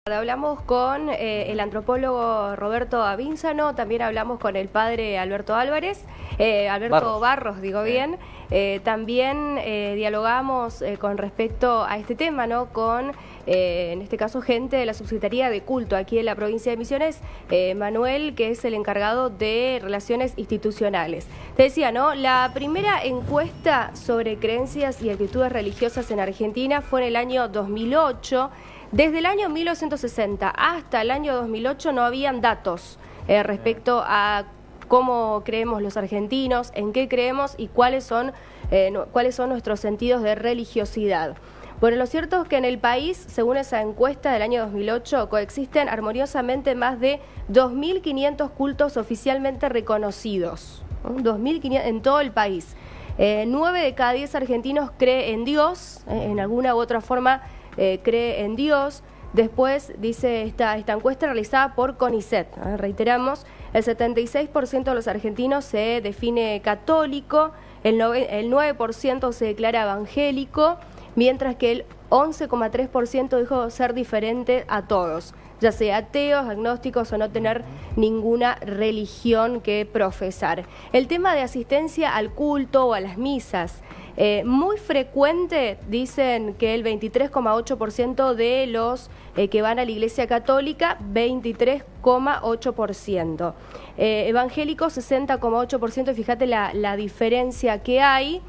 Hablamos con el antropólogo Roberto Avínzano, también hablamos con el padre Alberto Álvarez, Alberto Barros, digo bien. También dialogamos con respecto a este tema, ¿no? Con, en este caso, gente de la Subsecretaría de Culto aquí en la provincia de Misiones, Manuel, que es el encargado de Relaciones Institucionales. Te decía, ¿no? La primera encuesta sobre creencias y actitudes religiosas en Argentina fue en el año 2008. Desde el año 1960 hasta el año 2008 no habían datos respecto a cómo creemos los argentinos, en qué creemos y cuáles son nuestros sentidos de religiosidad. Bueno, lo cierto es que en el país, según esa encuesta del año 2008, coexisten armoniosamente más de 2.500 cultos oficialmente reconocidos, 2.500 en todo el país. 9 de cada 10 argentinos cree en Dios, en alguna u otra forma cree en Dios. Después dice esta encuesta realizada por CONICET, reiteramos, el 76% de los argentinos se define católico, el 9% se declara evangélico, mientras que el 11,3% dijo ser diferente a todos, ya sea ateos, agnósticos o no tener ninguna religión que profesar. El tema de asistencia al culto o a las misas, muy frecuente, dicen que el 23,8% de los que van a la Iglesia Católica, 23,8%. Evangélicos, 60,8%, fíjate la diferencia que hay,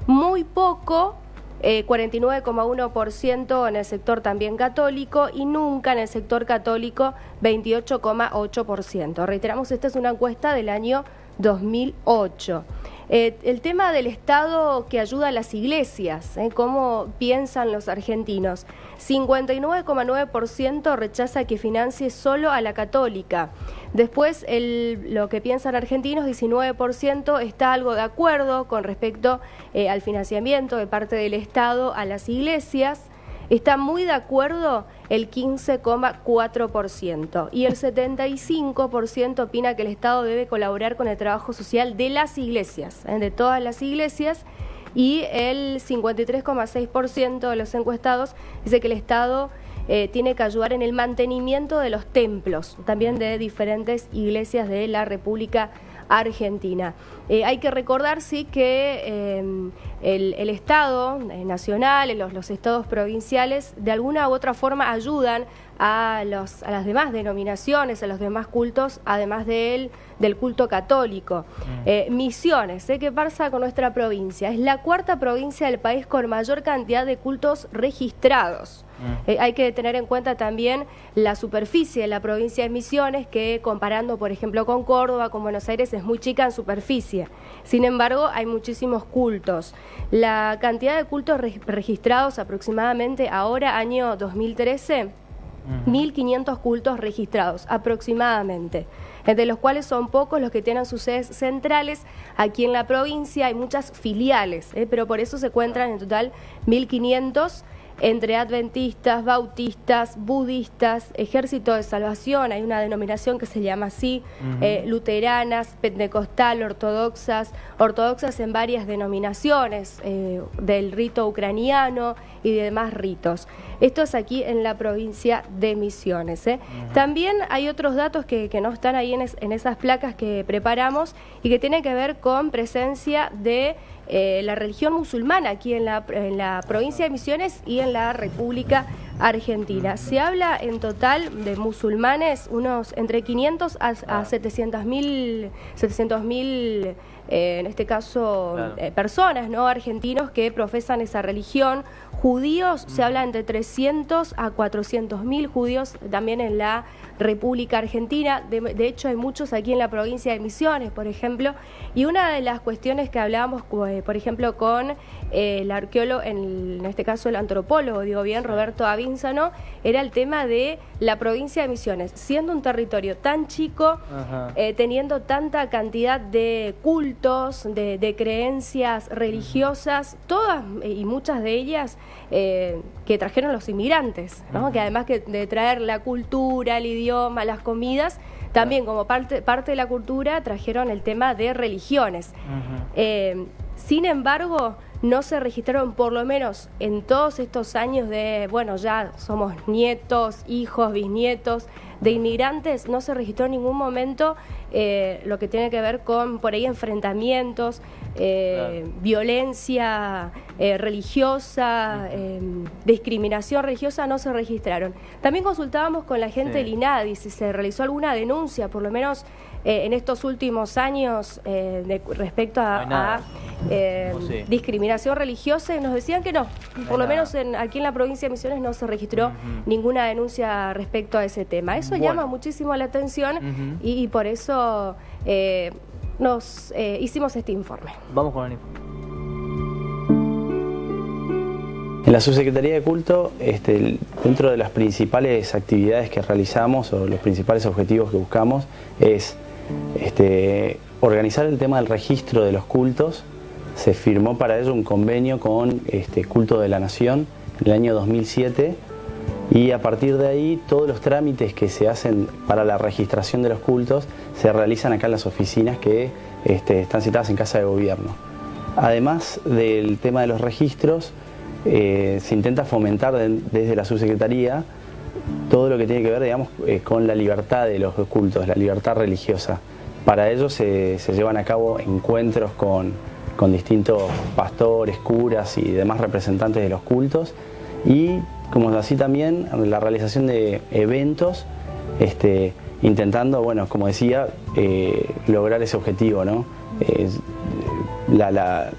muy poco. 49,1% en el sector también católico y nunca en el sector católico 28,8%. Reiteramos, esta es una encuesta del año 2008. El tema del Estado que ayuda a las iglesias, ¿cómo piensan los argentinos? 59,9% rechaza que financie solo a la católica. Después, lo que piensan argentinos, 19% está algo de acuerdo con respecto al financiamiento de parte del Estado a las iglesias. Está muy de acuerdo el 15,4% y el 75% opina que el Estado debe colaborar con el trabajo social de las iglesias, de todas las iglesias, y el 53,6% de los encuestados dice que el Estado tiene que ayudar en el mantenimiento de los templos, también de diferentes iglesias de la República Argentina. Hay que recordar, sí, que el Estado nacional, los estados provinciales, de alguna u otra forma ayudan a las demás denominaciones, a los demás cultos, además del culto católico. Misiones, ¿qué pasa con nuestra provincia? Es la cuarta provincia del país con mayor cantidad de cultos registrados. Hay que tener en cuenta también la superficie de la provincia de Misiones, que comparando, por ejemplo, con Córdoba, con Buenos Aires, es muy chica en superficie. Sin embargo, hay muchísimos cultos. La cantidad de cultos registrados aproximadamente ahora, año 2013, 1.500 cultos registrados aproximadamente, de los cuales son pocos los que tienen sus sedes centrales aquí en la provincia. Hay muchas filiales, pero por eso se encuentran en total 1.500 entre adventistas, bautistas, budistas, Ejército de Salvación, hay una denominación que se llama así, luteranas, pentecostal, ortodoxas en varias denominaciones del rito ucraniano y de demás ritos. Esto es aquí en la provincia de Misiones. También hay otros datos que no están ahí en esas placas que preparamos y que tienen que ver con presencia de la religión musulmana aquí en la provincia de Misiones y en la República Argentina. Se habla en total de musulmanes unos entre 500 a 700.000 en este caso, claro, personas, ¿no?, argentinos que profesan esa religión. Judíos, se habla entre 300 a 400.000 judíos también en la República Argentina. De hecho, hay muchos aquí en la provincia de Misiones, por ejemplo. Y una de las cuestiones que hablábamos, por ejemplo, con el arqueólogo, en este caso el antropólogo, digo bien, Roberto Avínzano, era el tema de la provincia de Misiones, siendo un territorio tan chico, teniendo tanta cantidad de cultos, de creencias religiosas, todas y muchas de ellas que trajeron los inmigrantes, ¿no? Que además que de traer la cultura, el idioma, las comidas, también como parte de la cultura trajeron el tema de religiones. Sin embargo, no se registraron, por lo menos en todos estos años de, bueno, ya somos nietos, hijos, bisnietos de inmigrantes, no se registró en ningún momento lo que tiene que ver con, por ahí, enfrentamientos, violencia religiosa, discriminación religiosa, no se registraron. También consultábamos con la gente del INADI si se realizó alguna denuncia, por lo menos en estos últimos años, respecto a discriminación religiosa, y nos decían que no, por lo menos aquí en la provincia de Misiones no se registró ninguna denuncia respecto a ese tema. Eso llama muchísimo la atención y por eso nos hicimos este informe. Vamos con el informe. En la Subsecretaría de Culto, dentro de las principales actividades que realizamos o los principales objetivos que buscamos es organizar el tema del registro de los cultos. Se firmó para ello un convenio con Culto de la Nación en el año 2007 y a partir de ahí todos los trámites que se hacen para la registración de los cultos se realizan acá en las oficinas que están citadas en Casa de Gobierno. Además del tema de los registros, se intenta fomentar desde la subsecretaría todo lo que tiene que ver, digamos, con la libertad de los cultos, la libertad religiosa. Para ello se llevan a cabo encuentros con distintos pastores, curas y demás representantes de los cultos, y como así también la realización de eventos, intentando, bueno, como decía, lograr ese objetivo, ¿no? La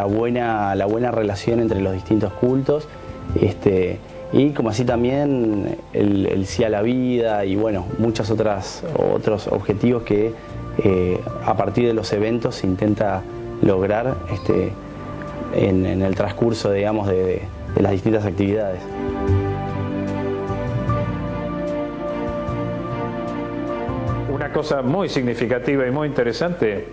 buena relación entre los distintos cultos, y como así también el sí a la vida y bueno, muchos otros objetivos que a partir de los eventos se intenta lograr en el transcurso, digamos, de las distintas actividades. Una cosa muy significativa y muy interesante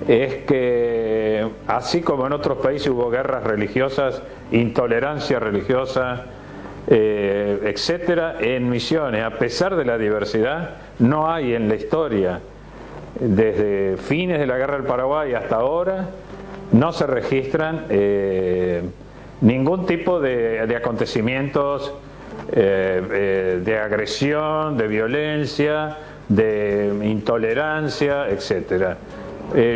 es que, así como en otros países hubo guerras religiosas, intolerancia religiosa, etcétera, en Misiones, a pesar de la diversidad, no hay en la historia, desde fines de la Guerra del Paraguay hasta ahora, no se registran ningún tipo de acontecimientos de agresión, de violencia, de intolerancia, etcétera.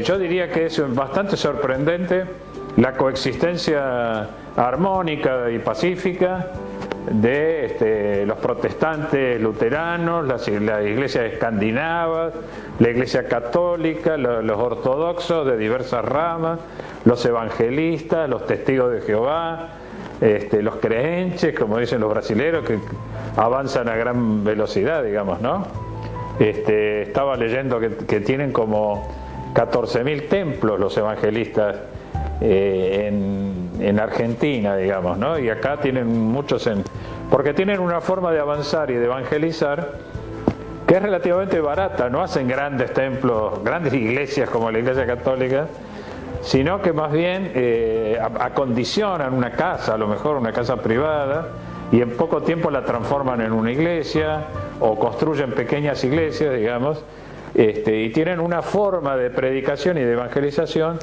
Yo diría que es bastante sorprendente la coexistencia armónica y pacífica de los protestantes luteranos, las iglesias escandinavas, la iglesia católica, los ortodoxos de diversas ramas, los evangelistas, los testigos de Jehová, los creenches, como dicen los brasileros, que avanzan a gran velocidad, digamos, ¿no? Estaba leyendo que tienen como 14.000 templos los evangelistas en Argentina, digamos, ¿no? Y acá tienen muchos, porque tienen una forma de avanzar y de evangelizar que es relativamente barata. No hacen grandes templos, grandes iglesias como la Iglesia Católica, sino que más bien acondicionan una casa, a lo mejor una casa privada, y en poco tiempo la transforman en una iglesia o construyen pequeñas iglesias, digamos, y tienen una forma de predicación y de evangelización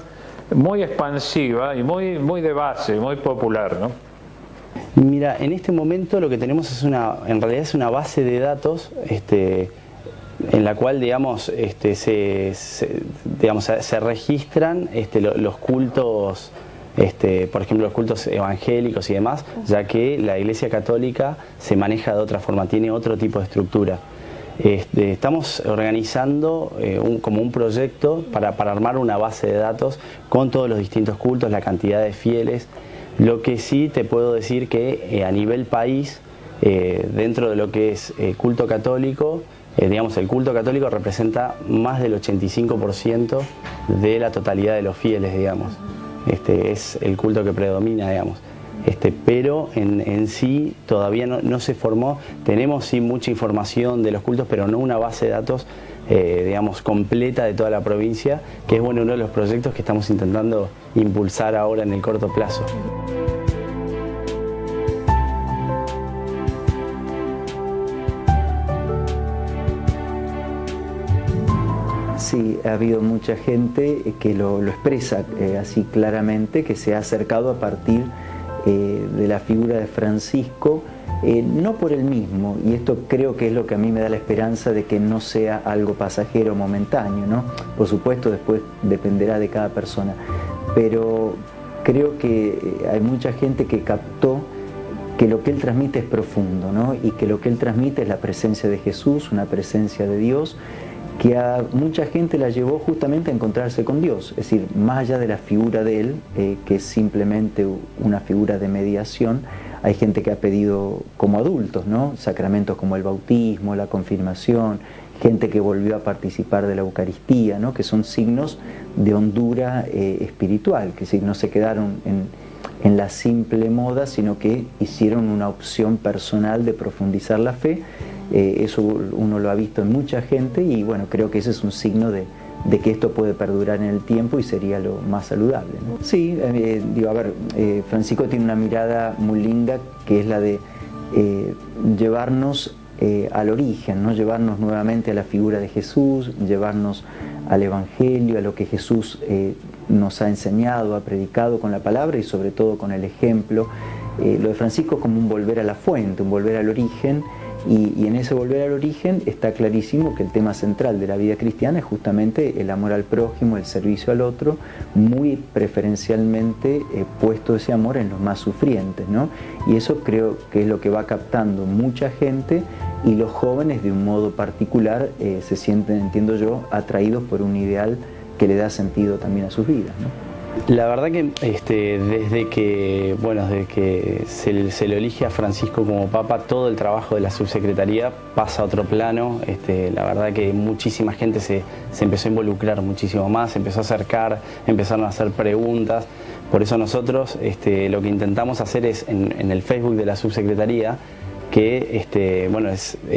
muy expansiva y muy de base, muy popular, ¿no? Mira, en este momento lo que tenemos es en realidad es una base de datos en la cual, digamos, se registran los cultos, por ejemplo, los cultos evangélicos y demás, ya que la Iglesia Católica se maneja de otra forma, tiene otro tipo de estructura. Estamos organizando como un proyecto para armar una base de datos con todos los distintos cultos, la cantidad de fieles. Lo que sí te puedo decir que a nivel país, dentro de lo que es culto católico, digamos, el culto católico representa más del 85% de la totalidad de los fieles, digamos. Es el culto que predomina, digamos. Pero en sí todavía no se formó. Tenemos sí mucha información de los cultos, pero no una base de datos digamos, completa de toda la provincia, que es uno de los proyectos que estamos intentando impulsar ahora en el corto plazo. Sí, ha habido mucha gente que lo expresa así claramente, que se ha acercado a partir de la figura de Francisco, no por él mismo, y esto creo que es lo que a mí me da la esperanza de que no sea algo pasajero, momentáneo, ¿no? Por supuesto, después dependerá de cada persona, pero creo que hay mucha gente que captó que lo que él transmite es profundo, ¿no? Y que lo que él transmite es la presencia de Jesús, una presencia de Dios, que a mucha gente la llevó justamente a encontrarse con Dios, es decir, más allá de la figura de él, que es simplemente una figura de mediación. Hay gente que ha pedido como adultos, ¿no? Sacramentos como el bautismo, la confirmación, gente que volvió a participar de la Eucaristía, ¿no? Que son signos de hondura espiritual, que no se quedaron en la simple moda, sino que hicieron una opción personal de profundizar la fe. Eso uno lo ha visto en mucha gente y bueno, creo que ese es un signo de que esto puede perdurar en el tiempo y sería lo más saludable, ¿no? Sí, Francisco tiene una mirada muy linda que es la de llevarnos al origen, ¿no? Llevarnos nuevamente a la figura de Jesús, llevarnos al Evangelio, a lo que Jesús nos ha enseñado, ha predicado con la palabra y sobre todo con el ejemplo. Lo de Francisco es como un volver a la fuente, un volver al origen. Y en ese volver al origen está clarísimo que el tema central de la vida cristiana es justamente el amor al prójimo, el servicio al otro, muy preferencialmente puesto ese amor en los más sufrientes, ¿no? Y eso creo que es lo que va captando mucha gente y los jóvenes de un modo particular se sienten, entiendo yo, atraídos por un ideal que le da sentido también a sus vidas, ¿no? La verdad que desde que se le elige a Francisco como Papa, todo el trabajo de la subsecretaría pasa a otro plano. La verdad que muchísima gente se empezó a involucrar muchísimo más, se empezó a acercar, empezaron a hacer preguntas. Por eso nosotros lo que intentamos hacer es en el Facebook de la subsecretaría, que es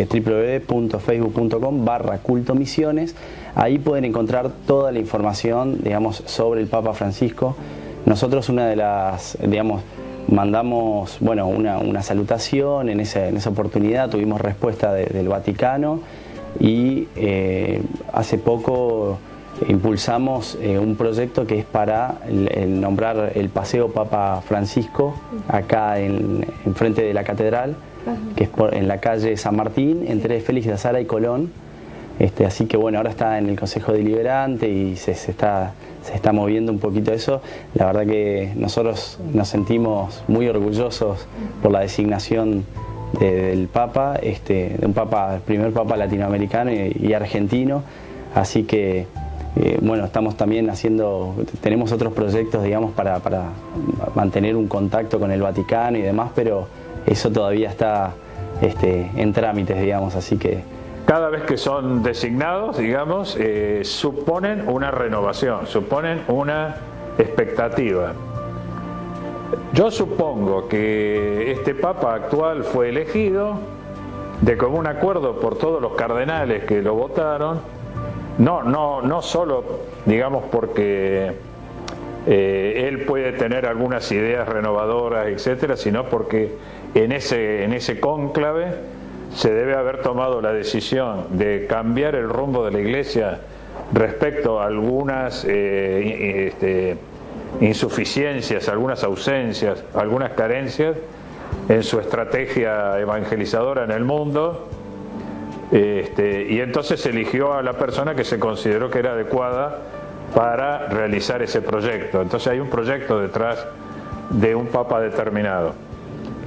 www.facebook.com/cultomisiones. Ahí pueden encontrar toda la información, digamos, sobre el Papa Francisco. Nosotros mandamos una salutación en esa oportunidad, tuvimos respuesta del Vaticano y hace poco impulsamos un proyecto que es para el nombrar el Paseo Papa Francisco acá en frente de la catedral, que es en la calle San Martín, entre Félix de Azara y Colón. Así que bueno, ahora está en el Consejo Deliberante y se está moviendo un poquito eso. La verdad que nosotros nos sentimos muy orgullosos por la designación del Papa, de un Papa, el primer Papa latinoamericano y argentino. Así que estamos también tenemos otros proyectos, digamos, para mantener un contacto con el Vaticano y demás, pero eso todavía está en trámites, digamos, así que... Cada vez que son designados, digamos, suponen una renovación, suponen una expectativa. Yo supongo que este Papa actual fue elegido de común acuerdo por todos los cardenales que lo votaron, no solo, digamos, porque él puede tener algunas ideas renovadoras, etcétera, sino porque en ese cónclave se debe haber tomado la decisión de cambiar el rumbo de la Iglesia respecto a algunas insuficiencias, algunas ausencias, algunas carencias en su estrategia evangelizadora en el mundo, y entonces se eligió a la persona que se consideró que era adecuada para realizar ese proyecto. Entonces hay un proyecto detrás de un Papa determinado.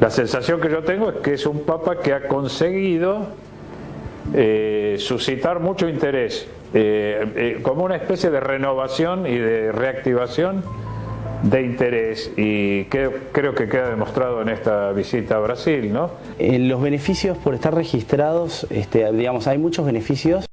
La sensación que yo tengo es que es un Papa que ha conseguido suscitar mucho interés, como una especie de renovación y de reactivación de interés, y creo que queda demostrado en esta visita a Brasil, ¿no? Los beneficios por estar registrados, hay muchos beneficios.